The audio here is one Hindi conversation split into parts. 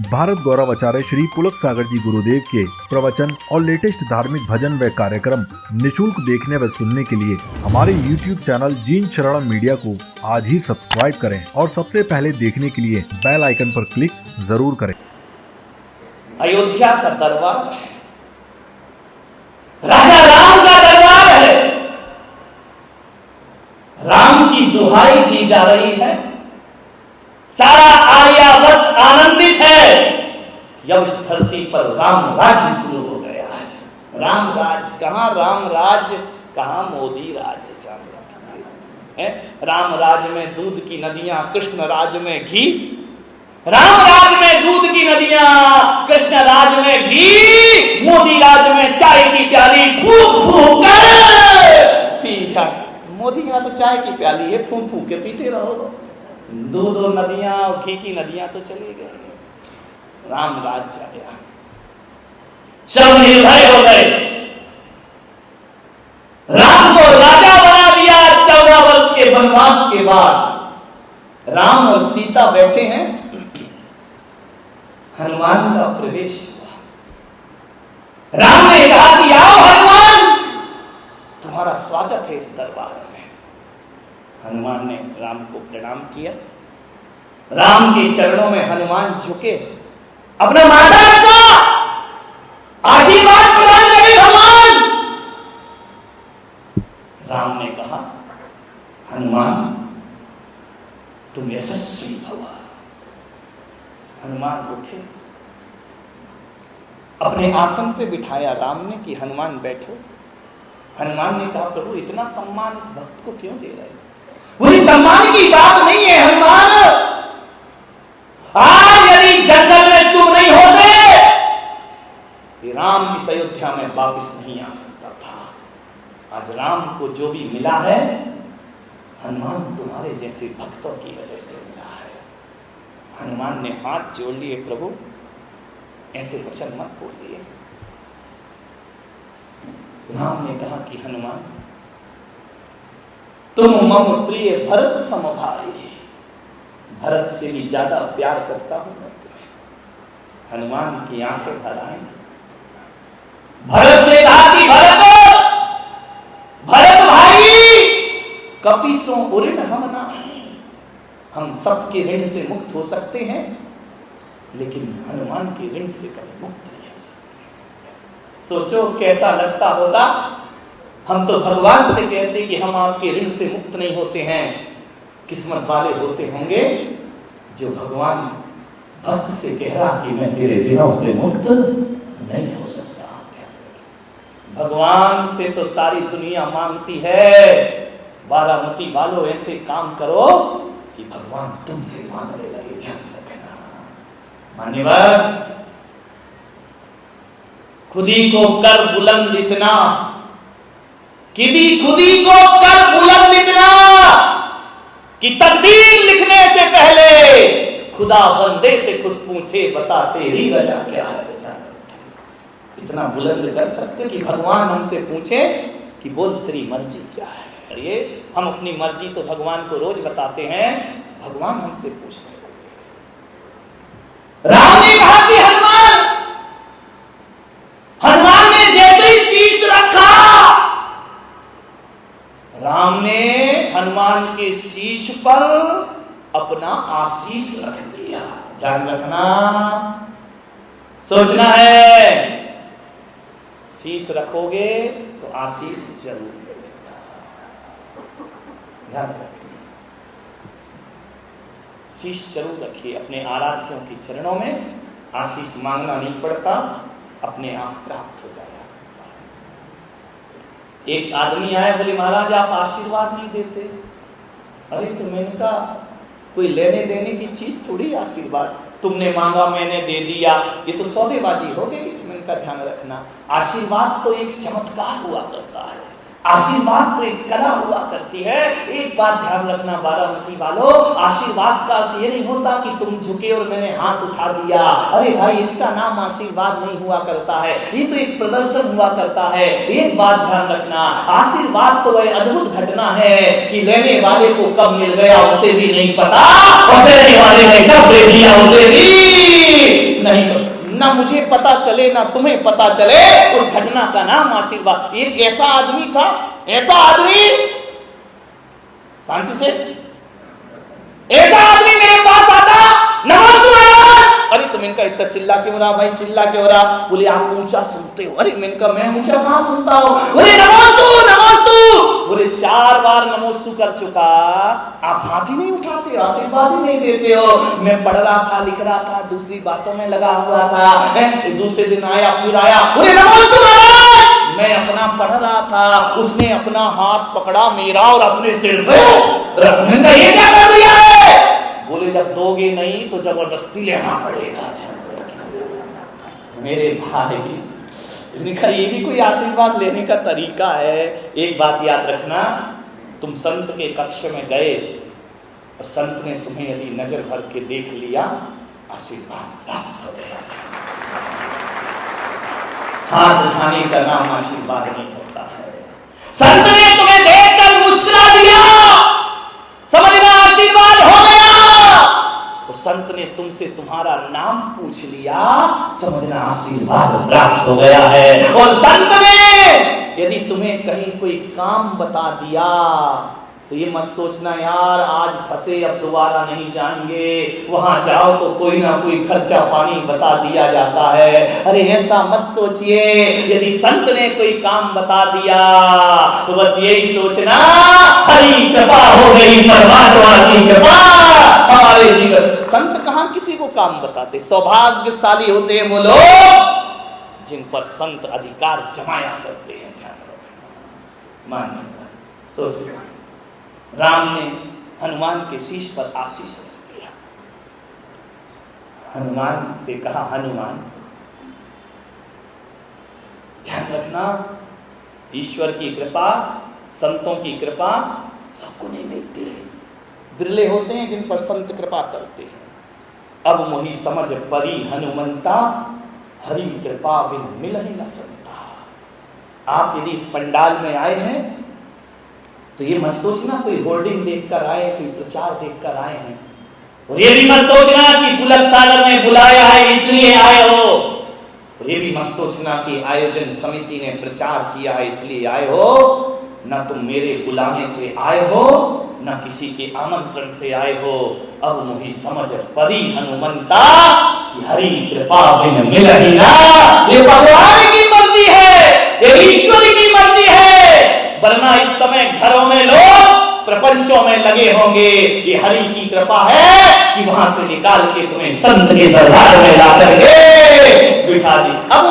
भारत गौरव आचार्य श्री पुलक सागर जी गुरुदेव के प्रवचन और लेटेस्ट धार्मिक भजन व कार्यक्रम निशुल्क देखने व सुनने के लिए हमारे YouTube चैनल जीन शरण मीडिया को आज ही सब्सक्राइब करें और सबसे पहले देखने के लिए बेल आइकन पर क्लिक जरूर करें। अयोध्या का दरबार है, राजा राम का दरबार है। राम की दुहाई दी जा रही है। सारा आर्यावर्त आनंदित है। जब इस धरती पर राम राज्य शुरू हो गया है। राम राज कहां, राम राज कहां, मोदी राज है। राम राज में दूध की नदियां, कृष्ण राज में घी। राम राज में दूध की नदियां, कृष्ण राज में घी, मोदी राज में चाय की प्याली फूंक फूंक कर पी जाए। मोदी का तो चाय की प्याली है, फूंक फूंक के पीते रहो। दूध और नदियां और घी की नदियां तो चली गई। राम राज आया, सब निर्भय हो गए। राम को राजा बना दिया। 14 वर्ष के वनवास के बाद राम और सीता बैठे हैं। हनुमान का प्रवेश हुआ। राम ने कहा कि आओ हनुमान, तुम्हारा स्वागत है इस दरबार में। हनुमान ने राम को प्रणाम किया। राम के चरणों में हनुमान झुके, अपना माथा रखा, आशीर्वाद प्रदान करे भगवान। राम ने कहा, हनुमान तुम यशस्वी भव। हनुमान उठे, अपने आसन पे बिठाया राम ने कि हनुमान बैठो। हनुमान ने कहा, प्रभु इतना सम्मान इस भक्त को क्यों दे रहे हो? पूरी सम्मान की बात नहीं है हनुमान। आज यदि जंगल में तुम नहीं होते तो राम इस अयोध्या में वापस नहीं आ सकता था। आज राम को जो भी मिला है, हनुमान तुम्हारे जैसे भक्तों की वजह से मिला है। हनुमान ने हाथ जोड़ लिए, प्रभु ऐसे वचन मत बोलिए। राम ने कहा कि हनुमान तुम मम प्रिय भरत समभाई। भरत से भी ज्यादा प्यार करता हूं मैं तुम्हें। हनुमान की आंखें भर आई। भरत से कहा कि भरत भाई, कपिसों ऋण हम ना, हम सबके ऋण से मुक्त हो सकते हैं, लेकिन हनुमान के ऋण से कभी मुक्त नहीं हो सकते। सोचो कैसा लगता होगा। हम तो भगवान से कहते कि हम आपके ऋण से मुक्त नहीं होते हैं। किस्मत वाले होते होंगे जो भगवान भक्त से कह रहा कि मैं तेरे ऋणों से मुक्त नहीं हो सकता। भगवान से तो सारी दुनिया मांगती है। बारामती वालों ऐसे काम करो कि भगवान तुमसे मांगने लगे। ध्यान रखना मान्यवर, खुदी को कर बुलंद इतना, खुदी को कर बुलंद इतना कि तकदीर लिखने से पहले खुदा बंदे से खुद पूछे, बता तेरी रजा क्या है। इतना बुलंद कर सकते कि भगवान हमसे पूछे कि बोल तेरी मर्जी क्या है। अरे हम अपनी मर्जी तो भगवान को रोज बताते हैं, भगवान हमसे पूछते। राम ने कहा कि हनुमान ने जैसे ही शीश रखा, राम ने हनुमान के शीश पर अपना आशीष रख दिया। ध्यान रखना, सोचना है, शीश रखोगे तो आशीष जरूर मिलेगा। ध्यान रखिए, शीश जरूर रखिए। अपने आराध्यों के चरणों में आशीष मांगना नहीं पड़ता, अपने आप प्राप्त हो जाएगा। एक आदमी आया, बोले महाराज आप आशीर्वाद नहीं देते। अरे तो मैंने कहा कोई लेने देने की चीज थोड़ी आशीर्वाद, तुमने मांगा मैंने दे दिया, ये तो सौदेबाजी हो गई। मैंने कहा ध्यान रखना, आशीर्वाद तो एक चमत्कार हुआ करता है, आशीर्वाद तो एक कला हुआ करती है। एक बात ध्यान रखना बारामती वालों, आशीर्वाद का अर्थ ये नहीं होता कि तुम झुके और मैंने हाथ उठा दिया। अरे भाई इसका नाम आशीर्वाद नहीं हुआ करता है, ये तो एक प्रदर्शन हुआ करता है। एक बात ध्यान रखना, आशीर्वाद तो वह अद्भुत घटना है कि लेने वाले को कब मिल गया उसे भी नहीं पता, और देने वाले ने कब दे दिया उसे भी मुझे पता चले ना तुम्हें पता चले, उस घटना का नाम आशीर्वाद। एक ऐसा आदमी था, ऐसा आदमी, शांति से, ऐसा आदमी मेरे पास आता, नमस्ते महाराज। अरे तुम इनका इतना चिल्ला क्यों रहा भाई, चिल्ला क्यों रहा? बोले आप ऊंचा सुनते हो। अरे इनका मैं ऊंचा कहां सुनता हूं? बोले नमोस्तु नमोस्तु। बोले 4 बार नमोस्तु कर चुका, आप हाथ ही नहीं उठाते, आशीर्वाद ही नहीं देते हो। मैं पढ़ रहा था, लिख रहा था, दूसरी बातों में लगा हुआ था, दूसरे दिन आया, फिर आया, बोले नमोस्तु महाराज। मैं अपना पढ़ रहा था, उसने अपना हाथ पकड़ा मेरा और अपने सिर पे रखने का ये क्या कर दिया है? बोले जब दोगे नहीं तो जबरदस्ती लेना पड़ेगा। मेरे भाई, ये भी कोई आशीर्वाद लेने का तरीका है? एक बात याद रखना, तुम संत के कक्ष में गए और संत ने तुम्हें यदि नजर भर के देख लिया, आशीर्वाद प्राप्त हो गया। हाथ उठाने का नाम आशीर्वाद नहीं होता है। संत ने तुम्हें देखकर मुस्कुरा दिया, समझना आशीर्वाद हो गया। तो संत ने तुमसे तुम्हारा नाम पूछ लिया, समझना आशीर्वाद प्राप्त हो गया है। और संत ने यदि तुम्हें कहीं कोई काम बता दिया तो ये मत सोचना यार आज फंसे अब दोबारा नहीं जाएंगे, वहां जाओ तो कोई ना कोई खर्चा पानी बता दिया जाता है। अरे ऐसा मत सोचिए, यदि संत ने कोई काम बता दिया तो बस यही सोचना हरी कृपा हो गई, परमात्मा की कृपा हमारे जीवन। संत कहां किसी को काम बताते? सौभाग्यशाली होते हैं वो लोग जिन पर संत अधिकार जमाया करते हैं। ध्यान रखना, मानिए, सोचिए, राम ने हनुमान के शीश पर आशीष रख दिया। हनुमान से कहा, हनुमान ध्यान रखना, ईश्वर की कृपा, संतों की कृपा सबको नहीं मिलती है, बिरले होते हैं जिन पर संत कृपा करते हैं। अब मोहि समझ परी हनुमंता, हरि कृपा बिन मिल ही न संता। आप यदि इस पंडाल में आए हैं तो ये मत सोचना कोई होर्डिंग देखकर आए, कोई प्रचार देखकर आए हैं, और ये भी मत सोचना कि पुलक सागर ने बुलाया है इसलिए आए हो, और ये भी मत सोचना कि आयोजन समिति ने प्रचार किया है इसलिए आए हो। ना तुम मेरे बुलाने से आए हो, ना किसी के आमंत्रण से आए हो। अब मोहि समझ परी हनुमंता, हरि कृपा बिन मिल ही ना। ये भगवान की मर्जी है, ये ईश्वर की मर्जी है, वरना इस समय घरों में लोग प्रपंचों में लगे होंगे। ये हरि की कृपा है कि वहां से निकाल के तुम्हें संत के दरबार में ला करके बिठा दी। अब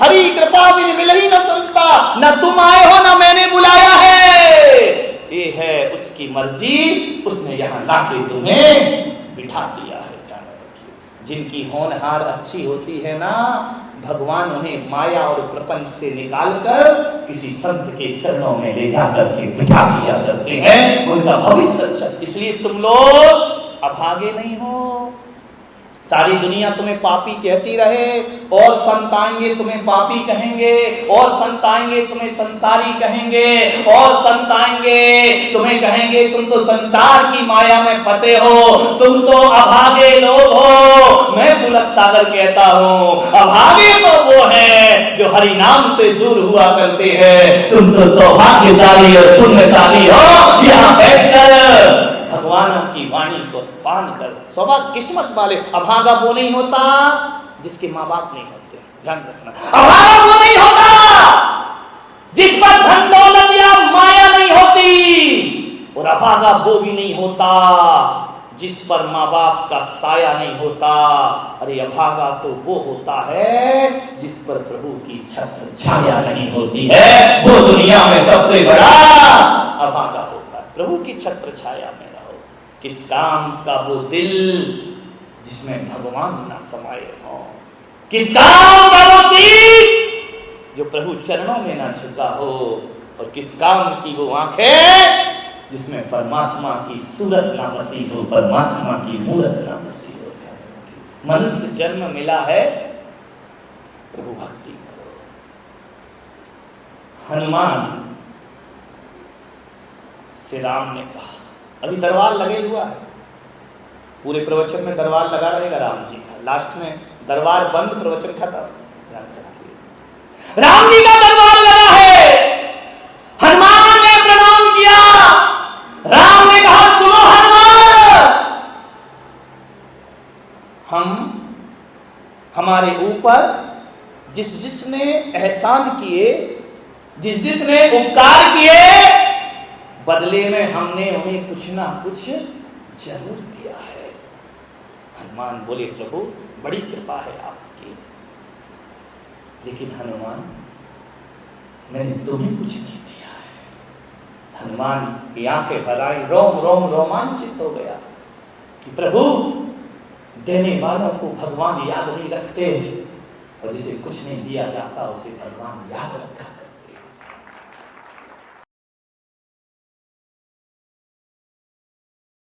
हरि कृपा भी मिल ही न संता, न तुम आए हो न मैंने बुलाया है, ये है उसकी मर्जी, उसने यहाँ लाके तुम्हें बिठा दिया है। ध्यान रखिए, जिनकी होनहार अच्छी होती है ना, भगवान उन्हें माया और प्रपंच से निकालकर किसी संत के चरणों में ले जाकर के बिठा दिया करते हैं, उनका भविष्य अच्छा। इसलिए तुम लोग अभागे नहीं हो। सारी दुनिया तुम्हें पापी कहती रहे, और संत आएंगे तुम्हें पापी कहेंगे, और संत आएंगे तुम्हें संसारी कहेंगे, और संत आएंगे तुम्हें कहेंगे तुम तो संसार की माया में फंसे हो, तुम तो अभागे लोग हो। मैं पुलक सागर कहता हूँ, अभागे तो वो है जो हरि नाम से दूर हुआ करते हैं। तुम तो सौभाग्यशाली और पुण्यशाली हो, यहाँ बैठकर भगवानों की वाणी को पान कर। सौभाग्य किस्मत वाले। अभागा वो नहीं होता जिसके माँ बाप नहीं होते, ध्यान रखना। अभागा वो नहीं होता जिस पर धन दौलत या माया नहीं होती, और अभागा वो भी नहीं होता जिस पर माँ बाप का साया नहीं होता। अरे अभागा तो वो होता है जिस पर प्रभु की छत्र छाया नहीं होती है, वो दुनिया में सबसे बड़ा अभागा होता है। प्रभु की छत्र छाया में रहो। किस काम का वो दिल जिसमें भगवान ना समाये हो, किस काम का वो शीश जो प्रभु चरणों में ना झुका हो, और किस काम की वो आंखें जिसमें परमात्मा की सूरत ना बसी हो, परमात्मा की मूरत ना बसी हो। मनुष्य जन्म मिला है, प्रभु भक्ति करो। हनुमान से राम ने कहा, अभी दरबार लगे हुआ है, पूरे प्रवचन में दरबार लगा रहेगा राम जी का, लास्ट में दरबार बंद, प्रवचन खत्म। राम जी का दरबार लगा है। हनुमान ने प्रणाम किया। राम ने कहा सुनो हनुमान, हमारे ऊपर जिसने एहसान किए, जिसने उपकार किए, बदले में हमने उन्हें कुछ ना कुछ जरूर दिया है। हनुमान बोले प्रभु बड़ी कृपा है आपकी, लेकिन हनुमान मैंने तुम्हें कुछ नहीं दिया है। हनुमान की आंखें भर आई, रोम रोम रोमांचित हो गया कि प्रभु देने वालों को भगवान याद नहीं रखते, और जिसे कुछ नहीं दिया जाता उसे भगवान याद रखता।